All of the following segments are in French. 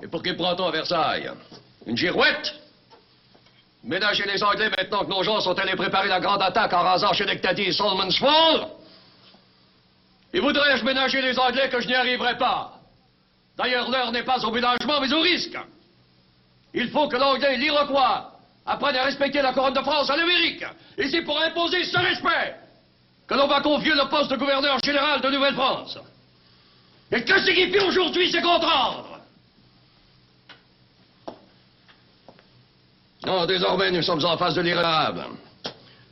Et pour qui prend-on à Versailles? Une girouette? Ménagez les Anglais maintenant que nos gens sont allés préparer la grande attaque en rasant Schenectady et Solomon's Fall? Et voudrais-je ménager les Anglais que je n'y arriverai pas? D'ailleurs, l'heure n'est pas au ménagement, mais au risque. Il faut que l'Anglais et l'Iroquois apprennent à respecter la couronne de France à l'Amérique. Et c'est pour imposer ce respect que l'on va confier le poste de gouverneur général de Nouvelle-France. Et que signifie aujourd'hui ces comptes ordres? Non, désormais, nous sommes en face de l'irréparable.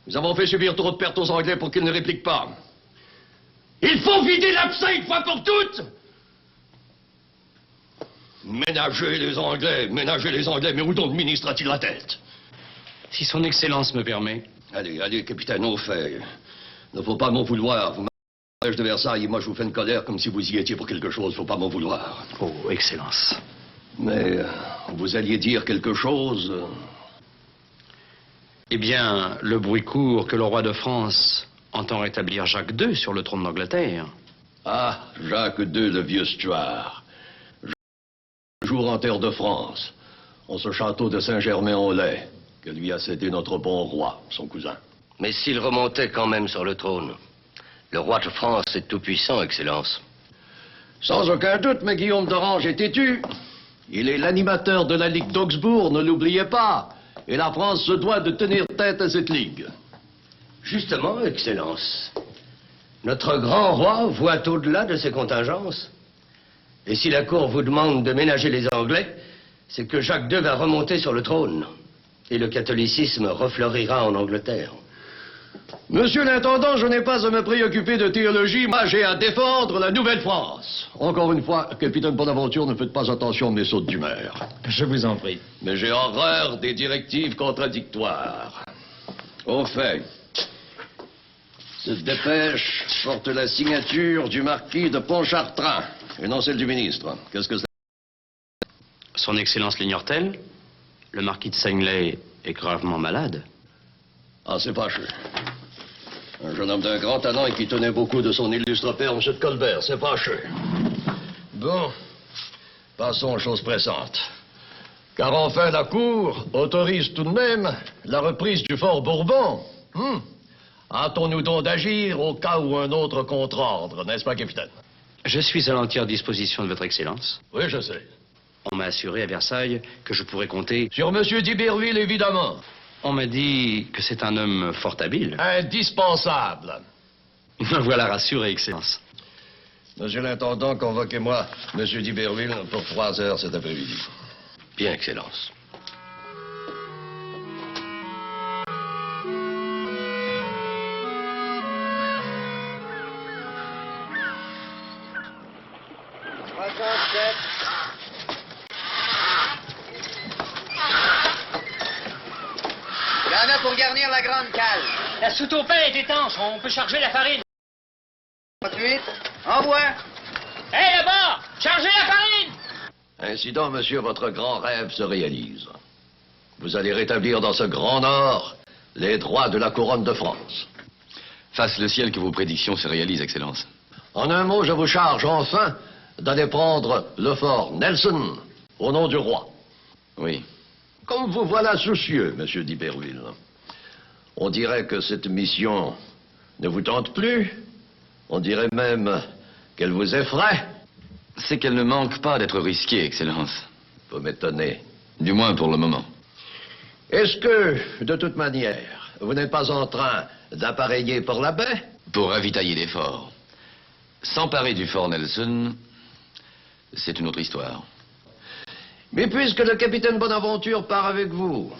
Nous avons fait subir trop de pertes aux Anglais pour qu'ils ne répliquent pas. Il faut vider l'abcès une fois pour toutes! Ménager les Anglais, mais où donc le ministre a-t-il la tête? Si son Excellence me permet. Allez, allez, capitaine, au fait. Ne faut pas m'en vouloir. Vous m'arrêtez de Versailles et moi je vous fais une colère comme si vous y étiez pour quelque chose. Faut pas m'en vouloir. Oh, Excellence. Mais vous alliez dire quelque chose. Eh bien, le bruit court que le roi de France entend rétablir Jacques II sur le trône d'Angleterre. Ah, Jacques II, le vieux Stuart. Jour en terre de France, en ce château de Saint-Germain-en-Laye, que lui a cédé notre bon roi, son cousin. Mais s'il remontait quand même sur le trône, le roi de France est tout-puissant, Excellence. Sans aucun doute, mais Guillaume d'Orange est têtu. Il est l'animateur de la Ligue d'Augsbourg, ne l'oubliez pas. Et la France se doit de tenir tête à cette ligue. Justement, Excellence, notre grand roi voit au-delà de ses contingences. Et si la cour vous demande de ménager les Anglais, c'est que Jacques II va remonter sur le trône. Et le catholicisme refleurira en Angleterre. Monsieur l'intendant, je n'ai pas à me préoccuper de théologie. Moi, j'ai à défendre la Nouvelle-France. Encore une fois, capitaine Bonaventure, ne faites pas attention à mes sautes d'humeur. Je vous en prie. Mais j'ai horreur des directives contradictoires. Au fait, cette dépêche porte la signature du marquis de Pontchartrain, et non celle du ministre. Qu'est-ce que c'est? Son Excellence l'ignore-t-elle? Le marquis de Seignelay est gravement malade. Ah, c'est fâcheux. Un jeune homme d'un grand talent et qui tenait beaucoup de son illustre père, M. de Colbert, c'est fâcheux. Bon, passons aux choses pressantes. Car enfin, la Cour autorise tout de même la reprise du fort Bourbon. Hâtons-nous donc d'agir au cas où un autre contre-ordre, n'est-ce pas, capitaine? Je suis à l'entière disposition de votre Excellence. Oui, je sais. On m'a assuré à Versailles que je pourrais compter... Sur M. d'Iberville, évidemment. On m'a dit que c'est un homme fort habile. Indispensable. Me voilà rassuré, Excellence. Monsieur l'intendant, convoquez-moi M. d'Iberville pour 3 heures cet après-midi. Bien, Excellence. Il y en a pour garnir la grande cale. La soute au pain est étanche, on peut charger la farine. 38, envoie. Hé, là-bas, chargez la farine! Ainsi donc, monsieur, votre grand rêve se réalise. Vous allez rétablir dans ce grand nord les droits de la couronne de France. Fasse le ciel que vos prédictions se réalisent, Excellence. En un mot, je vous charge enfin d'aller prendre le fort Nelson au nom du roi. Oui. Comme vous voilà soucieux, monsieur d'Iberville. On dirait que cette mission ne vous tente plus. On dirait même qu'elle vous effraie. C'est qu'elle ne manque pas d'être risquée, Excellence. Vous m'étonnez. Du moins pour le moment. Est-ce que, de toute manière, vous n'êtes pas en train d'appareiller pour la baie? Pour ravitailler les forts. S'emparer du fort Nelson, c'est une autre histoire. Mais puisque le capitaine Bonaventure part avec vous...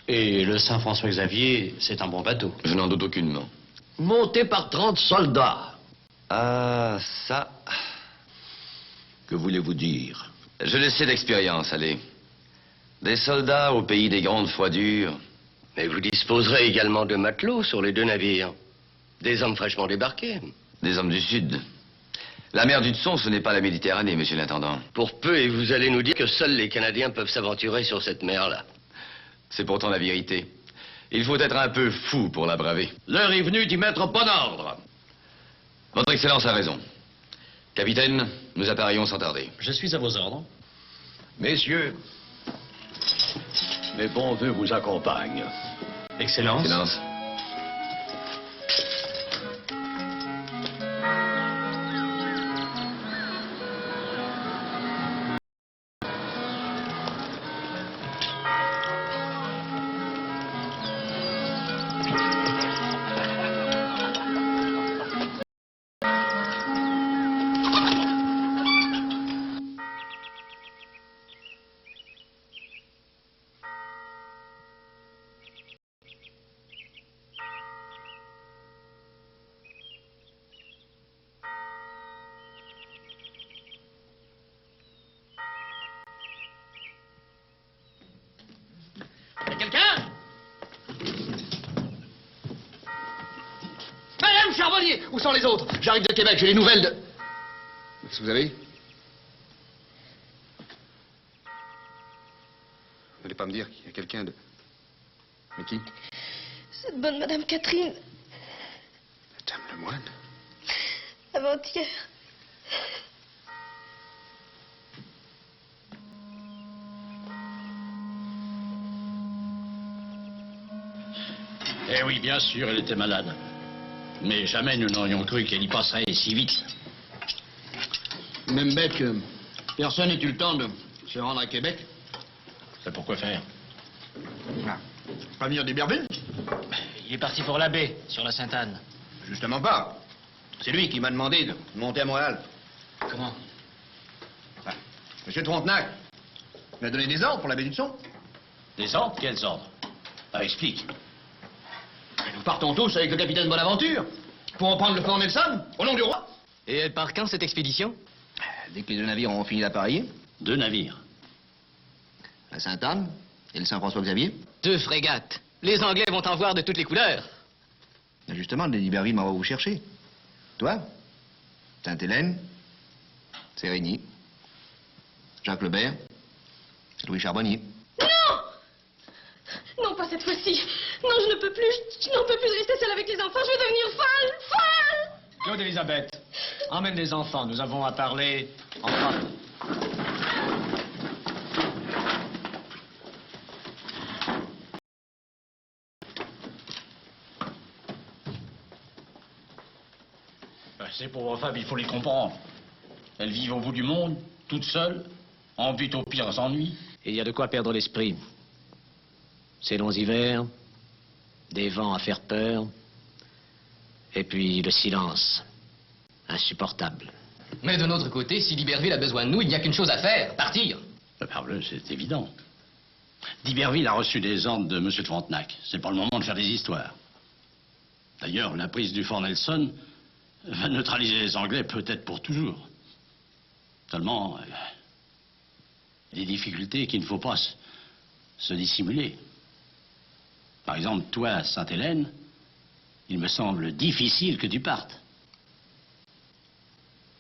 Et le Saint-François-Xavier, c'est un bon bateau. Je n'en doute aucunement. Monté par 30 soldats. Ah, ça... Que voulez-vous dire? Je le sais d'expérience, allez. Des soldats au pays des grandes froidures. Mais vous disposerez également de matelots sur les 2 navires. Des hommes fraîchement débarqués. Des hommes du Sud. La mer d'Hudson, ce n'est pas la Méditerranée, monsieur l'intendant. Pour peu, et vous allez nous dire que seuls les Canadiens peuvent s'aventurer sur cette mer-là. C'est pourtant la vérité. Il faut être un peu fou pour la braver. L'heure est venue d'y mettre bon ordre. Votre Excellence a raison. Capitaine, nous appareillons sans tarder. Je suis à vos ordres. Messieurs, mes bons voeux vous accompagnent. Excellence. Excellence. Y'a quelqu'un? Madame Charbonnier! Où sont les autres? J'arrive de Québec, j'ai les nouvelles de... Qu'est-ce que vous avez? Vous n'allez pas me dire qu'il y a quelqu'un de... Mais qui? Cette bonne Madame Catherine, Madame Lemoine. avant-hier. Eh oui, bien sûr, elle était malade. Mais jamais nous n'aurions cru qu'elle y passerait si vite. Même bête que personne n'ait eu le temps de se rendre à Québec. C'est pourquoi faire? Ah. Pas venir d'Iberville? Il est parti pour la baie, sur la Sainte-Anne. Justement pas. C'est lui qui m'a demandé de monter à Montréal. Comment? Ah. Monsieur de Frontenac m'a donné des ordres pour la baie du Son. Des ordres? Quels ordres? Ah, explique. Nous partons tous avec le capitaine Bonaventure pour en prendre le fort Nelson, au nom du roi. Et elle part quand, cette expédition? Dès que les deux navires auront fini d'appareiller, 2 navires. la Sainte-Anne et le Saint-François-Xavier. 2 frégates. Les Anglais vont en voir de toutes les couleurs. Et justement, Denis Iberville m'en va vous chercher. Toi, Sainte-Hélène, Sérigny, Jacques Lebert, Louis Charbonnier. Non, pas cette fois-ci. Non, je ne peux plus. Je n'en peux plus de rester seule avec les enfants. Je vais devenir folle. Folle! Claude Elisabeth, emmène les enfants. Nous avons à parler en famille. Ces pauvres femmes, il faut les comprendre. Elles vivent au bout du monde, toutes seules, en butte aux pires ennuis. Et il y a de quoi perdre l'esprit. Ces longs hivers, des vents à faire peur, et puis le silence, insupportable. Mais de notre côté, si Libreville a besoin de nous, il n'y a qu'une chose à faire, partir. Parbleu, c'est évident. D'Iberville a reçu des ordres de M. de Frontenac. C'est pas le moment de faire des histoires. D'ailleurs, la prise du fort Nelson va neutraliser les Anglais peut-être pour toujours. Seulement, des difficultés qu'il ne faut pas se dissimuler. Par exemple, toi, Sainte-Hélène, il me semble difficile que tu partes.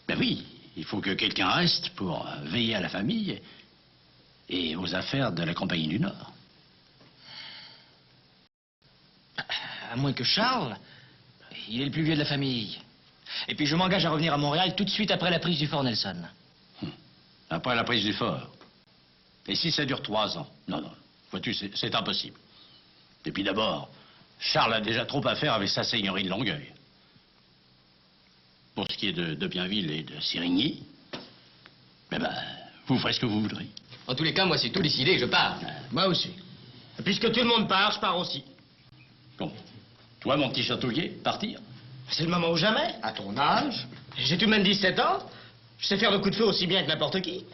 Ben oui, il faut que quelqu'un reste pour veiller à la famille et aux affaires de la Compagnie du Nord. À moins que Charles, il est le plus vieux de la famille. Et puis je m'engage à revenir à Montréal tout de suite après la prise du fort Nelson. Après la prise du fort. Et si ça dure 3 ans? Non, non. Vois-tu, c'est impossible. Et puis d'abord, Charles a déjà trop à faire avec sa seigneurie de Longueuil. Pour ce qui est de Bienville et de Sérigny, eh ben, vous ferez ce que vous voudrez. En tous les cas, moi, c'est tout décidé, je pars. Moi aussi. Et puisque tout le monde part, je pars aussi. Bon. Toi, mon petit châteauguet, partir? C'est le moment ou jamais. À ton âge. J'ai tout de même 17 ans. Je sais faire le coup de feu aussi bien que n'importe qui.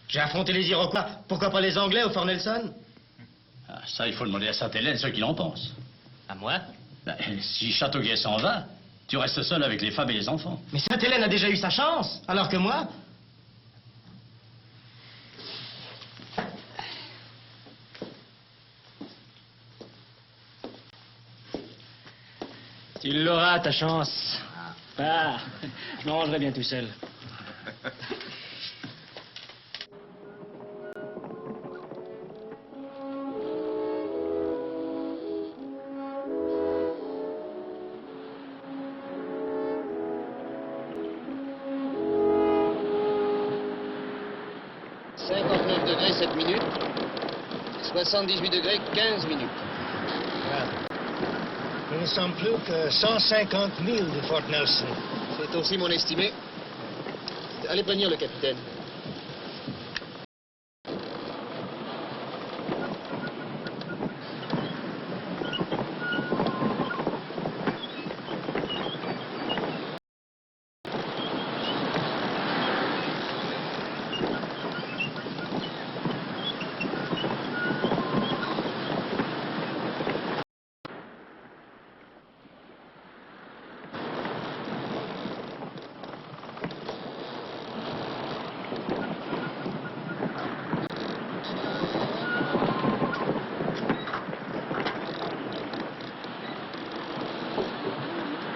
J'ai affronté les Iroquois. Pourquoi pas les Anglais au fort Nelson? Ah, ça, il faut demander à Sainte-Hélène ce qu'il en pense. À moi? Ben, si Châteauguay s'en va, tu restes seul avec les femmes et les enfants. Mais Sainte-Hélène a déjà eu sa chance, alors que moi... Tu l'auras, ta chance. Ah, je me rangerai bien tout seul. C'est bon. 69 degrés 7 minutes. 78 degrés 15 minutes. Nous ne sommes plus que 150 000 de Fort Nelson. C'est aussi mon estimé. Allez prévenir le capitaine.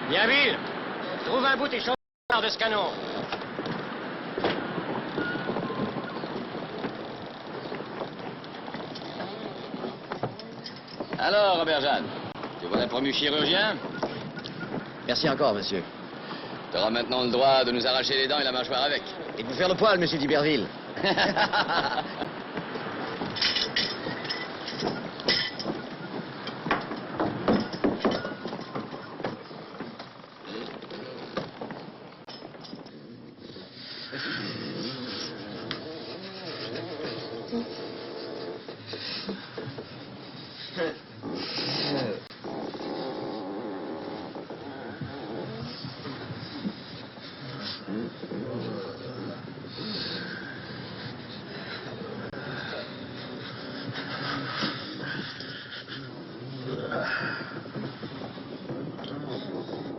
Bienville, trouve un bout et change de ce canon. Alors, Robert Jeanne, tu voilà promu chirurgien? Merci encore, monsieur. Tu auras maintenant le droit de nous arracher les dents et la mâchoire avec. Et de vous faire le poil, monsieur d'Iberville.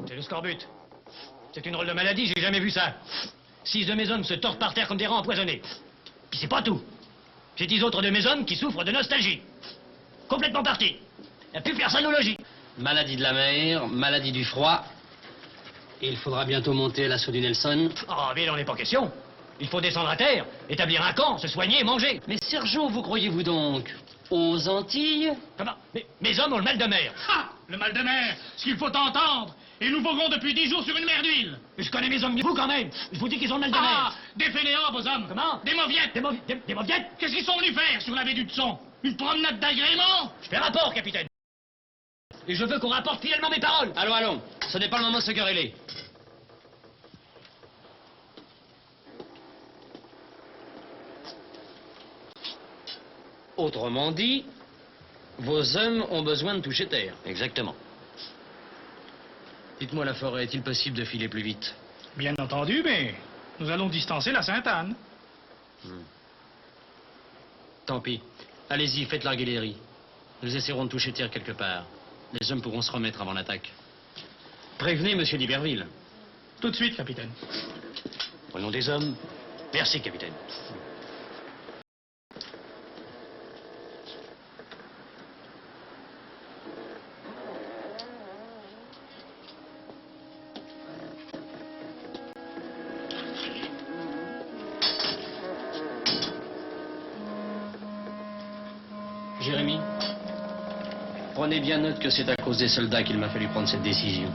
C'est le scorbut. C'est une drôle de maladie, j'ai jamais vu ça. 6 de mes hommes se tordent par terre comme des rats empoisonnés. Puis c'est pas tout. J'ai 10 autres de mes hommes qui souffrent de nostalgie. Complètement partis. Il n'y a plus personne au logis. Maladie de la mer, maladie du froid. Et il faudra bientôt monter à l'assaut du Nelson. Oh, mais il n'en est pas question. Il faut descendre à terre, établir un camp, se soigner et manger. Mais Sergent, vous croyez-vous donc aux Antilles? Comment? Mes hommes ont le mal de mer. Ah! Le mal de mer, ce qu'il faut entendre. Et nous voguons depuis 10 jours sur une mer d'huile. Je connais mes hommes mieux que vous quand même. Je vous dis qu'ils ont le mal de mer. Ah! Des fainéants, vos hommes. Comment? Des mauviettes. Des mauviettes? Qu'est-ce qu'ils sont venus faire sur la baie du Tson? Une promenade d'agrément? Je fais rapport, capitaine. Et je veux qu'on rapporte fidèlement mes paroles. Allons, allons. Ce n'est pas le moment de se quereller. Autrement dit, vos hommes ont besoin de toucher terre. Exactement. Dites-moi, la forêt, est-il possible de filer plus vite? Bien entendu, mais nous allons distancer la Sainte-Anne. Tant pis. Allez-y, faites l'artillerie. Nous essaierons de toucher terre quelque part. Les hommes pourront se remettre avant l'attaque. Prévenez, monsieur d'Iberville. Tout de suite, capitaine. Prenons des hommes. Merci, capitaine. Jérémy, prenez bien note que c'est à cause des soldats qu'il m'a fallu prendre cette décision.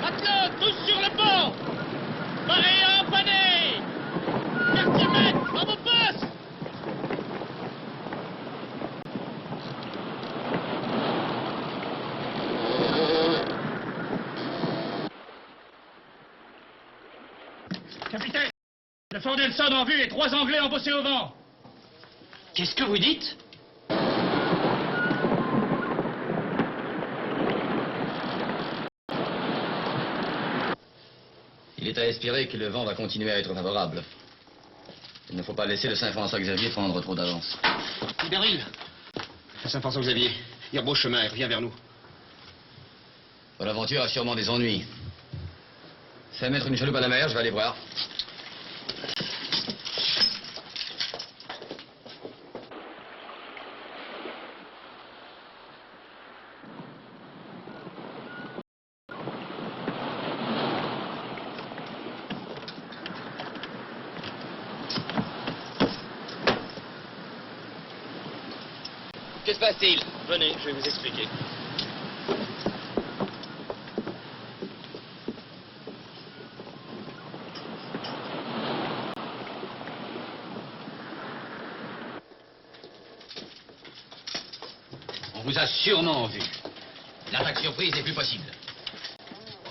Matelots, tous sur le pont. Marée à empanner. Quartier-maître, à vos postes. Capitaine, le fort Nelson en vue et 3 Anglais embossés au vent. Qu'est-ce que vous dites? Il est à espérer que le vent va continuer à être favorable. Il ne faut pas laisser le Saint-François-Xavier prendre trop d'avance. Iberville, Saint-François-Xavier, il rebrouche chemin et revient vers nous. Bonaventure a sûrement des ennuis. Fais mettre une chaloupe à la mer, je vais aller voir. Que se passe-t-il? Venez, je vais vous expliquer. On vous a sûrement vu. L'attaque surprise n'est plus possible.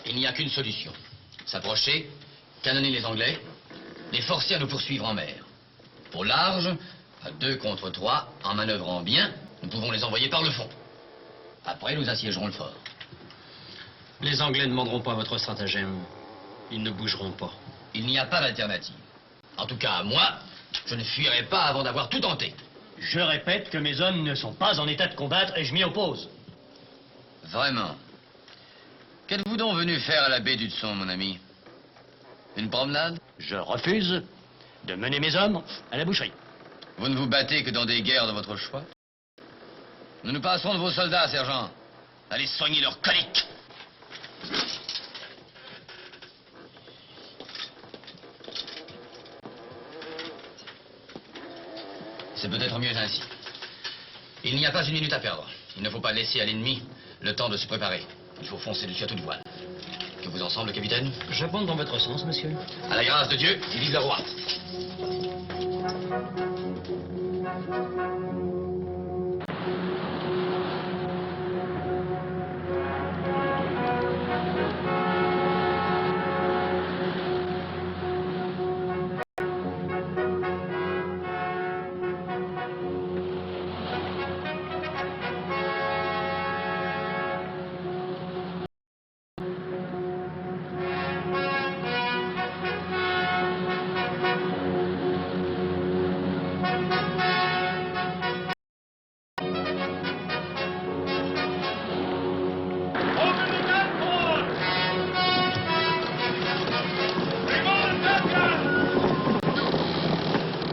Il n'y a qu'une solution. S'approcher, canonner les Anglais, les forcer à nous poursuivre en mer. Au large, à 2 contre 3, en manœuvrant bien, nous pouvons les envoyer par le fond. Après, nous assiégerons le fort. Les Anglais ne demanderont pas votre stratagème. Ils ne bougeront pas. Il n'y a pas d'alternative. En tout cas, moi, je ne fuirai pas avant d'avoir tout tenté. Je répète que mes hommes ne sont pas en état de combattre et je m'y oppose. Vraiment. Qu'êtes-vous donc venu faire à la baie d'Hudson, mon ami? Une promenade? Je refuse de mener mes hommes à la boucherie. Vous ne vous battez que dans des guerres de votre choix? Nous nous passerons de vos soldats, sergent. Allez soigner leurs coliques. C'est peut-être mieux ainsi. Il n'y a pas une minute à perdre. Il ne faut pas laisser à l'ennemi le temps de se préparer. Il faut foncer dessus à toute voile. Que vous en semble, capitaine? J'abonde dans votre sens, monsieur. À la grâce de Dieu, il vive le roi.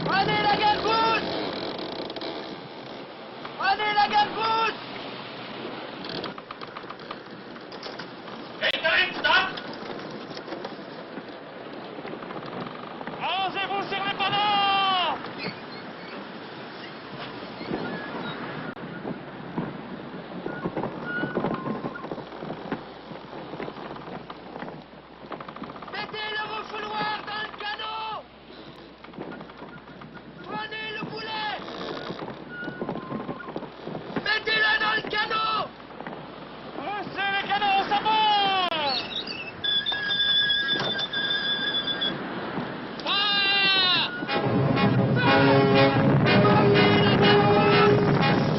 Prenez la gargousse! Prenez la gargousse! Rangez-vous sur les panneaux! Mettez le refouloir dans le canot! Prenez le boulet! Mettez-le dans le canot! Poussez le canot, ça monte!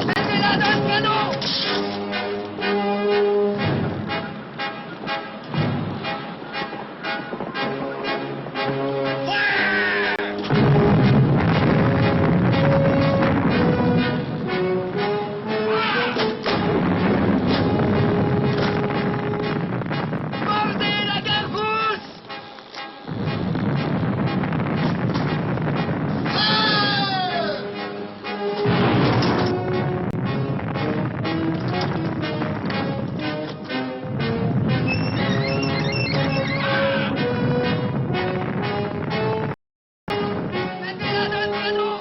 Mettez-la dans le canot! Mordez la gargousse! Mettez-la dans le canot!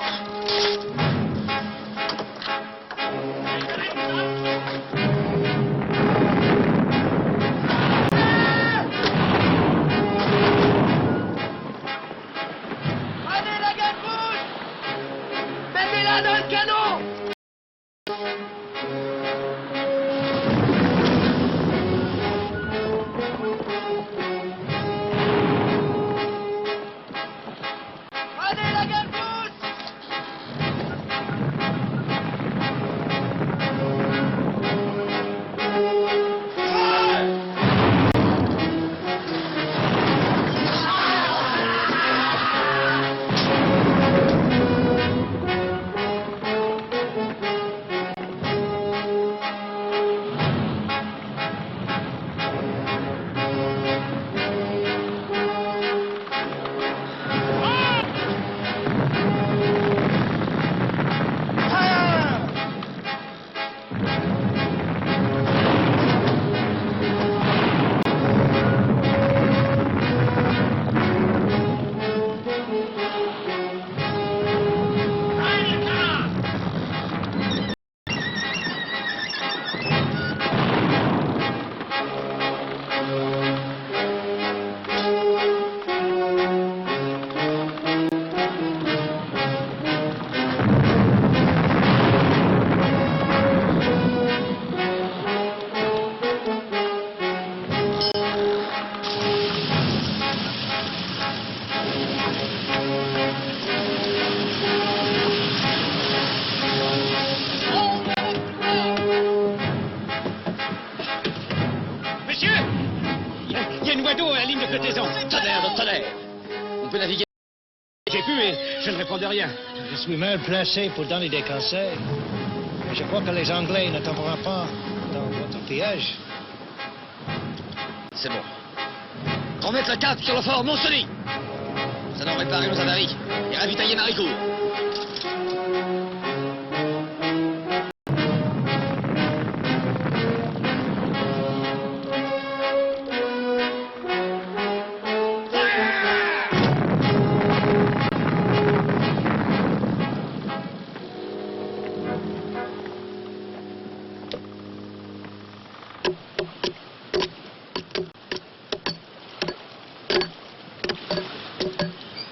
Prenez la gargousse! Mettez-la dans le canot! Prenez la gargousse! J'ai pu et je ne réponds de rien. Je suis mal placé pour donner des conseils. Mais je crois que les Anglais ne tomberont pas dans votre piège. C'est bon. Remettre le cap sur le fort Montseny. Nous allons réparer nos avaries et ravitailler Maricourt.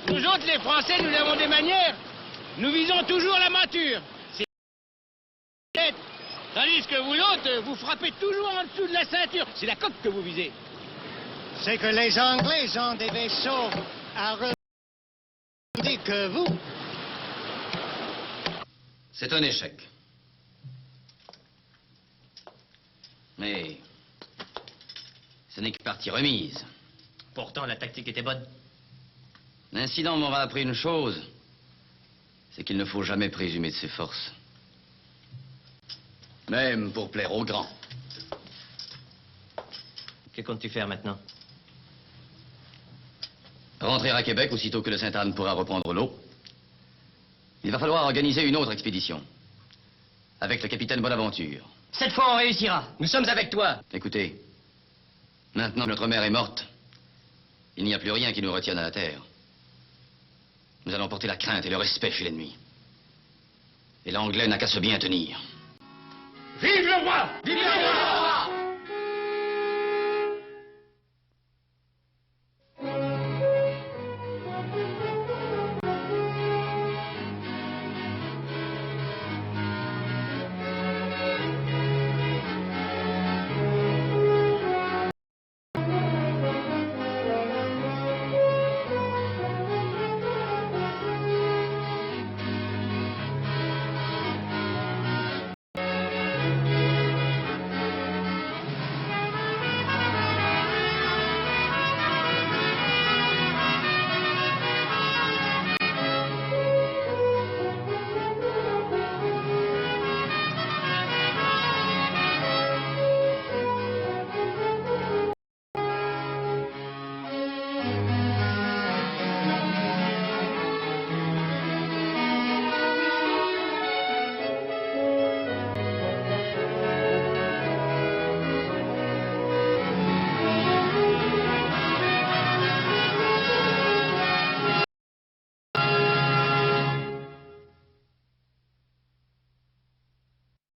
Nous autres, les Français, nous avons des manières. Nous visons toujours la mature. C'est net. Tandis que vous l'autre, vous frappez toujours en dessous de la ceinture. C'est la coque que vous visez. C'est que les Anglais ont des vaisseaux à remonter que vous. C'est un échec. Mais ce n'est que partie remise. Pourtant, la tactique était bonne. L'incident m'aura appris une chose, c'est qu'il ne faut jamais présumer de ses forces. Même pour plaire aux grands. Que comptes-tu faire maintenant? Rentrer à Québec aussitôt que le Sainte-Anne pourra reprendre l'eau. Il va falloir organiser une autre expédition. Avec le capitaine Bonaventure. Cette fois, on réussira. Nous sommes avec toi. Écoutez, maintenant que notre mère est morte, il n'y a plus rien qui nous retienne à la terre. Nous allons porter la crainte et le respect chez l'ennemi. Et l'Anglais n'a qu'à se bien tenir. Vive le roi! Vive le roi!